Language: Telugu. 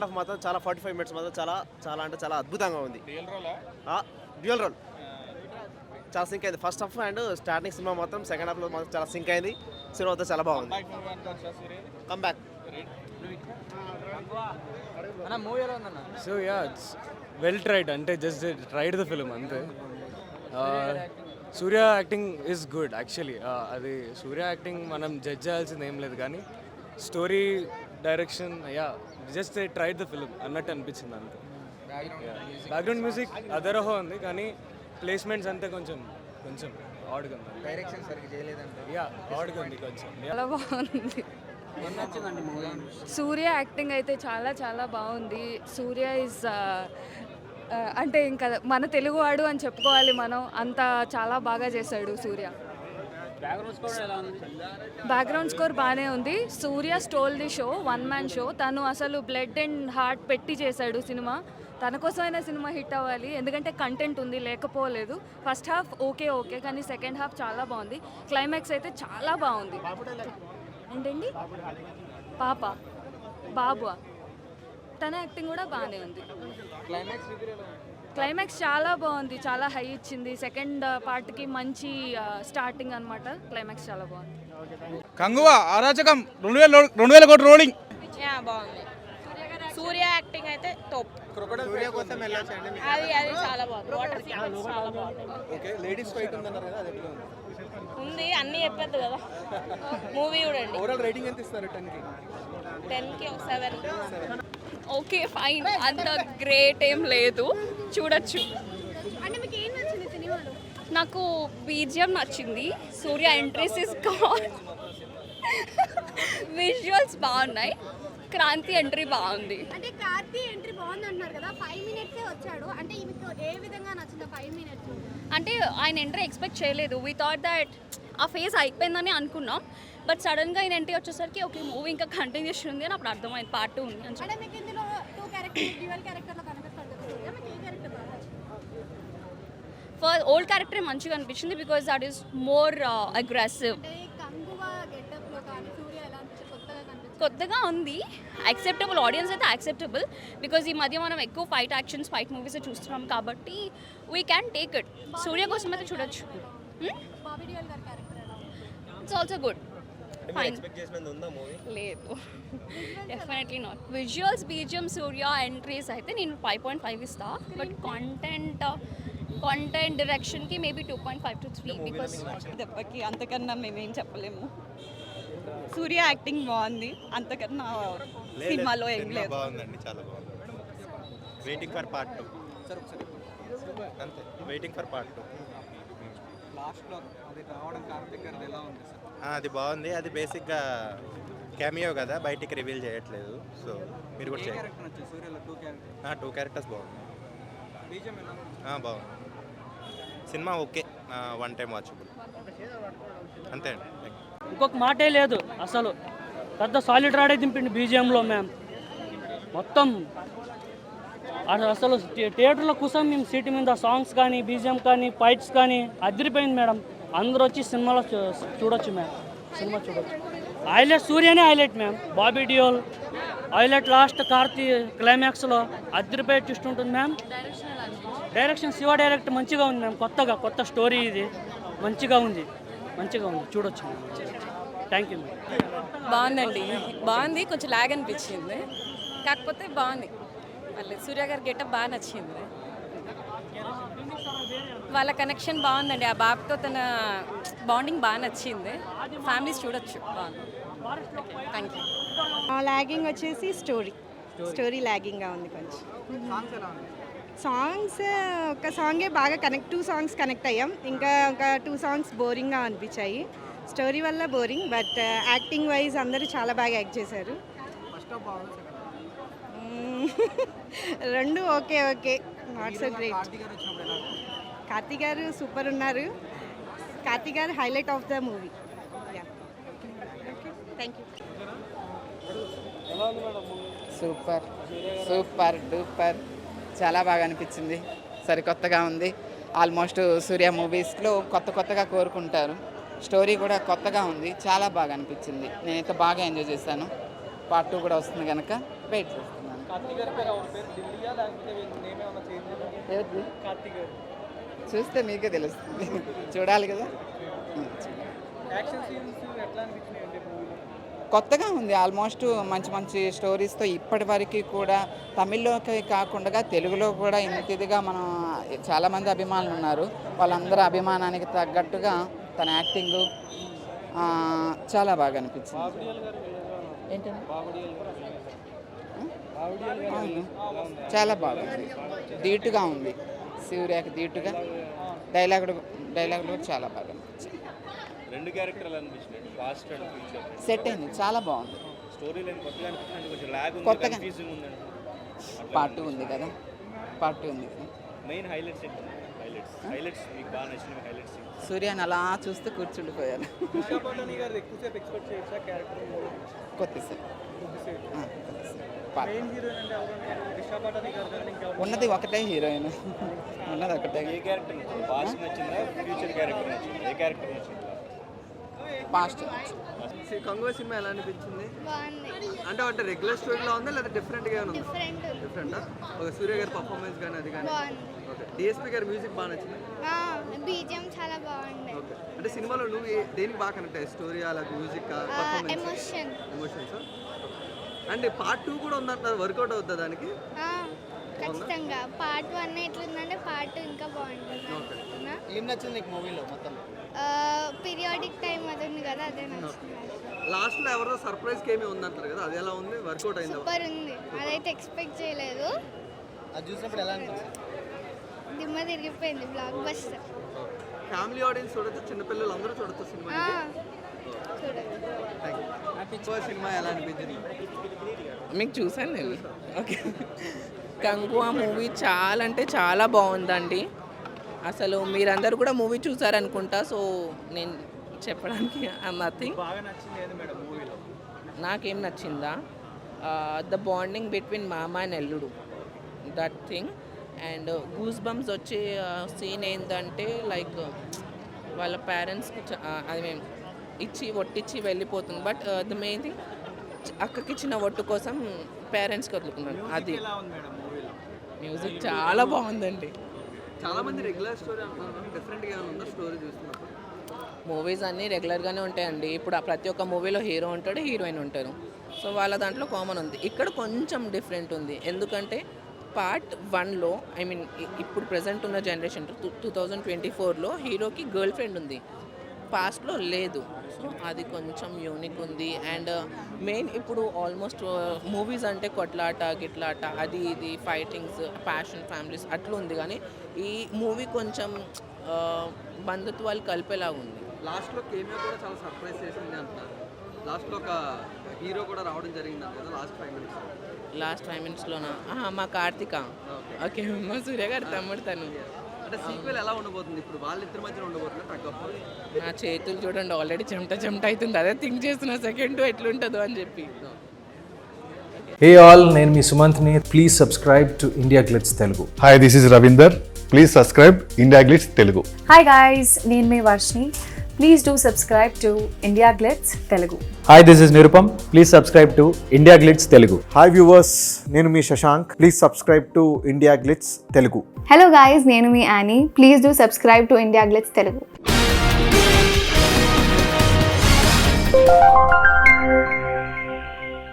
హాఫ్ మాత్రం చాలా 45 మినిట్స్ మాత్రం చాలా చాలా అంటే చాలా అద్భుతంగా ఉంది. డ్యూయల్ రోల్ చాలా సింక్ అయింది. First half and starting cinema మొత్తం సెకండ్ హాఫ్లో మాత్రం చాలా సింక్ అయింది. సినిమా మొత్తం చాలా బాగుంది. Come back. So yeah, it's well tried. Ante just tried the film ante. Surya acting is good actually. అది సూర్య యాక్టింగ్ మనం జడ్జ్ చేయాల్సింది ఏం లేదు కానీ story direction just they tried the film అన్నట్టు అనిపించింది అంతే. బ్యాక్గ్రౌండ్ మ్యూజిక్ అదరహో ఉంది కానీ ప్లేస్మెంట్స్ అంతే కొంచెం కొంచెం ఆడ్గా ఉంది. డైరెక్షన్ సరిగ్గా చేయలేదంటే ఆడ్గా ఉంది కొంచెం. చాలా బాగుంది. సూర్య యాక్టింగ్ అయితే చాలా చాలా బాగుంది. సూర్య ఇస్ అంటే ఇంకా మన తెలుగువాడు అని చెప్పుకోవాలి మనం. అంత చాలా బాగా చేశాడు సూర్య. బ్యాక్గ్రౌండ్ స్కోర్ బాగానే ఉంది. Surya stole the show, one man show. తను అసలు బ్లడ్ అండ్ హార్ట్ పెట్టి చేశాడు సినిమా. తన కోసమైనా సినిమా హిట్ అవ్వాలి, ఎందుకంటే కంటెంట్ ఉంది, లేకపోలేదు. ఫస్ట్ హాఫ్ ఓకే కానీ సెకండ్ హాఫ్ చాలా బాగుంది. క్లైమాక్స్ అయితే చాలా బాగుంది. ఏంటండి బాబు తన యాక్టింగ్ కూడా బాగానే ఉంది. క్లైమాక్స్ చాలా బాగుంది, చాలా హై ఇచ్చింది. సెకండ్ పార్ట్కి మంచి స్టార్టింగ్ అనమాట. క్లైమాక్స్ చాలా బాగుంది. కంగువా అరాచకం 2000 కోట్ల రోలింగ్ బాగుంది. సూర్య యాక్టింగ్ అయితే టాప్. సూర్య కోసం వెళ్ళొచ్చండి. అది చాలా బాగుంది. వాటర్ సీక్వెన్స్ చాలా బాగుంది. ఓకే, లేడీస్ ఫైట్ ఉందన్నారు కదా, అది ఎట్లా ఉంది? ఉంది, అన్నీ చెప్పొద్దు కదా. మూవీ చూడండి. ఓవరాల్ రేటింగ్ ఎంత ఇస్తారు 10కి? 10కి 7. ఓకే ఫైన్, అంత గ్రేట్ ఏం లేదు, చూడొచ్చు. నాకు బీజిఎం నచ్చింది. సూర్య ఎంట్రీస్ ఇస్ గాడ్. విజువల్స్ బాగున్నాయి. క్రాంతి ఎంట్రీ బాగుంది. అంటే కార్తీ ఎంట్రీ బాగుంది అంటున్నారు కదా, 5 మినిట్సే వచ్చాడు. అంటే మీకు ఏ విధంగా నచ్చింది 5 మినిట్స్? అంటే ఆయన ఎంట్రీ ఎక్స్పెక్ట్ చేయలేదు. వీ థాట్ దట్ ఆ ఫేస్ అయిపోయిందని అనుకున్నాం. బట్ సడన్గా ఆయన ఎంట్రీ వచ్చేసరికి ఓకే మూవీ ఇంకా కంటిన్యూషన్ ఉంది అని అప్పుడు అర్థమైంది. పార్ట్ 2 ఉంది అని. అంటే మీకు ఇందులో 2 క్యారెక్టర్స్ డ్యూయల్ క్యారెక్టర్లో కనిపిస్తాడు కదా, మీకు ఏ క్యారెక్టర్ బాగా నచ్చింది? ఫర్ ఓల్డ్ క్యారెక్టర్ మంచిగా అనిపించింది because that is more aggressive. అంటే కంగువా గెటప్లో కానీ సూర్య ఎలా అనిపించింది? కొత్తగా కనిపించింది, కొత్తగా ఉంది. యాక్సెప్టబుల్, ఆడియన్స్ అయితే యాక్సెప్టబుల్. బికాజ్ ఈ మధ్య మనం ఎక్కువ ఫైట్ మూవీస్ చూస్తున్నాం కాబట్టి we can take it. Surya కోసం అయితే చూడొచ్చు. బాబీ డియోల్ గారి క్యారెక్టర్ ఎలా ఉంది? It's also good. ఫైన్. లేదు, definitely not. Visuals, BGM, Surya entries అయితే నేను 5.5 ఇస్తా. బట్ కాంటెంట్ డైరెక్షన్కి మేబీ 2.5 to 3 బికాస్ దెబ్బకి అంతకన్నా మేమేం చెప్పలేము. సూర్య యాక్టింగ్ బాగుంది, అంతకన్నా సినిమాలో ఏం లేదు. బాగుందండి, చాలా బాగుంది. Waiting for part 2. అంతే, వెయిటింగ్ ఫర్ పార్ట్ 2. లాస్ట్లో అది రావడం కార్తిక్ గారిది ఎలా ఉంది సార్? అది బాగుంది. అది బేసిక్గా క్యామియో కదా, బయటికి రివీల్ చేయట్లేదు. సో మీరు కూడా చేయాలి. క్యారెక్టర్ నచ్చింది సూర్యలో? 2 క్యారెక్టర్స్ బాగుంది. బీజం ఎలా ఉంది? బాగుంది. సినిమా ఓకే, 1 టైం వాచబుల్ అంతే అండి. ఇంకొక మాటే లేదు అసలు. పెద్ద సాలిడ్ రాడే దింపిండి బీజిఎంలో మ్యామ్. మొత్తం అసలు థియేటర్లో కూర్చొని మేము సీటు మీద సాంగ్స్ కానీ బీజిఎం కానీ ఫైట్స్ కానీ అదిరిపోయింది మేడం. అందరూ వచ్చి సినిమాలో చూడొచ్చు మ్యామ్. సినిమా చూడొచ్చు. హైలైట్ సూర్యనే highlight ma'am. Bobby Deol highlight. Last Karthi క్లైమాక్స్లో అదిరిపోయి ట్విస్ట్ ఉంటుంది మ్యామ్. డైరెక్షన్ శివ డైరెక్ట్ మంచిగా ఉంది మ్యామ్. కొత్త స్టోరీ ఇది మంచిగా ఉంది చూడొచ్చు మ్యామ్. Thank you ma'am. బాగుందండి, బాగుంది. కొంచెం లాగ్ అనిపించింది, కాకపోతే బాగుంది. మళ్ళీ సూర్య గారి గెటప్ బాగా నచ్చింది. వాళ్ళ కనెక్షన్ బాగుందండి. ఆ బాబుతో తన బాండింగ్ బాగా నచ్చింది. ఫ్యామిలీస్ చూడొచ్చు, బాగుంది. Thank you. లాగింగ్ వచ్చేసి స్టోరీ లాగింగ్గా ఉంది కొంచెం. సాంగ్స్ ఒక సాంగే బాగా 2 సాంగ్స్ కనెక్ట్ అయ్యాం. ఇంకా ఒక 2 సాంగ్స్ బోరింగ్గా అనిపించాయి. స్టోరీ వల్ల బోరింగ్, బట్ యాక్టింగ్ వైజ్ అందరూ చాలా బాగా యాక్ట్ చేశారు. రెండు okay, not so great. Karthik గారు సూపర్ ఉన్నారు. కార్తీక్ గారు highlight of the movie. Thank you. Super duper, చాలా బాగా అనిపించింది. సరికొత్తగా ఉంది. ఆల్మోస్ట్ సూర్య మూవీస్లో కొత్తగా కోరుకుంటారు. స్టోరీ కూడా కొత్తగా ఉంది, చాలా బాగా అనిపించింది. నేనైతే బాగా ఎంజాయ్ చేశాను. పార్ట్ 2 కూడా వస్తుంది కనుక వెయిట్ చేస్తున్నాను. కార్తీక్ గారి పేరు ఎవరి పేరు ఢిల్లీయా లేకపోతే నేమ్ ఏమైనా చేంజ్ ఎవరిది? కార్తీక్ గారు చూస్తే మీకే తెలుస్తుంది, చూడాలి కదా. యాక్షన్ సీన్స్ ఎట్లా అనిపించినాయి అంటే మూవీలో? కొత్తగా ఉంది, ఆల్మోస్ట్ మంచి మంచి స్టోరీస్తో ఇప్పటి వరకు కూడా తమిళ్లోకి కాకుండా తెలుగులో కూడా ఇంత ఇదిగా మనం చాలామంది అభిమానులు ఉన్నారు. వాళ్ళందరూ అభిమానానికి తగ్గట్టుగా తన యాక్టింగ్ చాలా బాగా అనిపించింది. ఏంటంటే అవును, చాలా బాగుంది, ధీటుగా ఉంది, సూర్యకి ధీటుగా డైలాగులు కూడా చాలా బాగా అనిపించింది. రెండు క్యారెక్టర్లు అనిపించినాయి, పాస్ట్ అండ్ ఫ్యూచర్. సెట్ అయింది, చాలా బాగుంది. స్టోరీ లైన్ కొత్తగా అనిపించింది, కొంచెం ల్యాగ్ ఉంది, కొత్తగా కన్ఫ్యూజింగ్ ఉందండి. పార్ట్ 2 ఉంది కదా, పార్ట్ 2 ఉంది కదా. మెయిన్ హైలైట్స్ ఏంటి? హైలైట్స్ మీకు బాగా నచ్చిన హైలైట్స్? సూర్యాని అలా చూస్తూ కూర్చుండిపోయాను. దిశా పటాని గారు ఎక్కువసేపు ఎక్స్పెక్ట్ చేయొచ్చా క్యారెక్టర్? కొద్దిసేపు మెయిన్ హీరోయిన్ అంటే ఎవరు అంటారు? దిశా పటాని గారు కానీ ఇంకెవరు? ఉన్నది ఒకటే హీరోయిన్, ఉన్నది ఒకటే. ఏ క్యారెక్టర్ నచ్చింది? పాస్ట్ నచ్చిందా, ఫ్యూచర్ క్యారెక్టర్ నచ్చింది? ఏ క్యారెక్టర్ నచ్చింది? పాస్ట్. కంగువా సినిమా ఎలా అనిపించింది? బాగుంది, అంటే రెగ్యులర్ స్టోరీలో ఉందా లేదా డిఫరెంట్గా ఉంది? డిఫరెంట్, డిఫరెంటా? ఒక సూర్య గారి పర్ఫార్మెన్స్ కానీ అది కానీ. బాగుంది. ఓకే, డిఎస్పీ గారి మ్యూజిక్ బాగా నచ్చింది. బీజిఎం చాలా బాగుంది. ఓకే, అంటే సినిమాలో నువ్వు దేనికి బాగా కనెక్ట్ అయ్యాయి? స్టోరీ అలా మ్యూజిక్ పర్ఫార్మెన్స్? ఎమోషన్. ఎమోషన్స్. అంటే పార్ట్ 2 కూడా ఉందంటారు, వర్కౌట్ అవుతుందా దానికి? ఖచ్చితంగా పార్ట్ 1 ఎట్లుందంటే పార్ట్ 2 ఇంకా బాగుంటుంది. ఏం నచ్చింది నీకు మూవీలో మొత్తం? పీరియాడిక్ టైం అది ఉంది కదా, అదే నచ్చింది. లాస్ట్లో ఎవరో సర్ప్రైజ్ గేమ్ ఉందంటారు కదా, అది ఎలా ఉంది? వర్కౌట్ అయిందా? సూపర్ ఉంది, అదైతే ఎక్స్పెక్ట్ చేయలేదు. అది చూసినప్పుడు ఎలా అనిపించింది? దిమ్మ తిరిగిపోయింది, బ్లాక్ బస్టర్. ఫ్యామిలీ ఆడియన్స్ చూడొచ్చు, చిన్నపిల్లలు అందరూ చూడొచ్చు సినిమా. చూడండి. సినిమా ఎలా అనిపించింది? మీకు చూసాను నేను. ఓకే, కంగువా మూవీ చాలా అంటే చాలా బాగుందండి. అసలు మీరందరూ కూడా మూవీ చూసారనుకుంటా, సో నేను చెప్పడానికి నథింగ్. బాగా నచ్చింది ఏది మేడం మూవీలో? నాకేం నచ్చిందా, ద బాండింగ్ బిట్వీన్ మామ అండ్ ఎల్లుడు, that thing. And goose bumps వచ్చే సీన్ ఏంటంటే లైక్ వాళ్ళ పేరెంట్స్కి అది మేము ఒట్టిచ్చి వెళ్ళిపోతుంది. బట్ ద మెయిన్ థింగ్ అక్కకి ఇచ్చిన ఒట్టు కోసం పేరెంట్స్కి వదులుకున్నాను. అది ఎలా ఉంది మేడం మూవీలో? మ్యూజిక్ చాలా బాగుందండి. చాలా మంది రెగ్యులర్ స్టోరీ అంటున్నారు, డిఫరెంట్గా ఉందా స్టోరీ చూస్తున్నప్పుడు? మూవీస్ అన్నీ రెగ్యులర్గానే ఉంటాయండి. ఇప్పుడు ప్రతి ఒక్క మూవీలో హీరో ఉంటాడు, హీరోయిన్ ఉంటారు. సో వాళ్ళ దాంట్లో కామన్ ఉంది. ఇక్కడ కొంచెం డిఫరెంట్ ఉంది, ఎందుకంటే పార్ట్ 1లో ఐ మీన్ ఇప్పుడు ప్రజెంట్ ఉన్న జనరేషన్ 2024లో హీరోకి గర్ల్ ఫ్రెండ్ ఉంది, పాస్ట్లో లేదు. సో అది కొంచెం యూనిక్ ఉంది. అండ్ మెయిన్ ఇప్పుడు ఆల్మోస్ట్ మూవీస్ అంటే కొట్లాట గిట్లాట అది ఇది ఫైటింగ్స్ ప్యాషన్ ఫ్యామిలీస్ అట్లా ఉంది, కానీ ఈ మూవీ కొంచెం బంధుత్వాలు కలిపేలాగా ఉంది. లాస్ట్లో కేమియో కూడా చాలా సర్ప్రైజ్ చేసింది అంటున్నారు. లాస్ట్లో ఒక హీరో కూడా రావడం జరిగింది కదా లాస్ట్ 5 మినిట్స్లోనా? మా కార్తిక. ఓకే, మా సూర్య గారి తమ్ముడు తను. అంటే సీక్వెల్ ఎలా ఉండబోతుంది ఇప్పుడు? వాళ్ళిద్దరి మధ్యన ఉండబోతుంది తగ్గ? నా చేతులు చూడండి, ఆల్రెడీ చెమట అవుతుంది. అదే థింక్ చేస్తున్నా సెకండ్ ఎట్లుంటుందో అని చెప్పి. హే ఆల్, నేను మీ సుమంత్ని. Please subscribe to India Glitz Telugu. Hi, this is Ravinder. Please subscribe India Glitz Telugu. Hi guys, నేను మీ Varshini. Please do subscribe to India Glitz Telugu. Hi, this is Nirupam. Please subscribe to India Glitz Telugu. Hi viewers, నేను మీ Shashank. Please subscribe to India Glitz Telugu. Hello guys, నేను మీ Annie. Please do subscribe to India Glitz Telugu.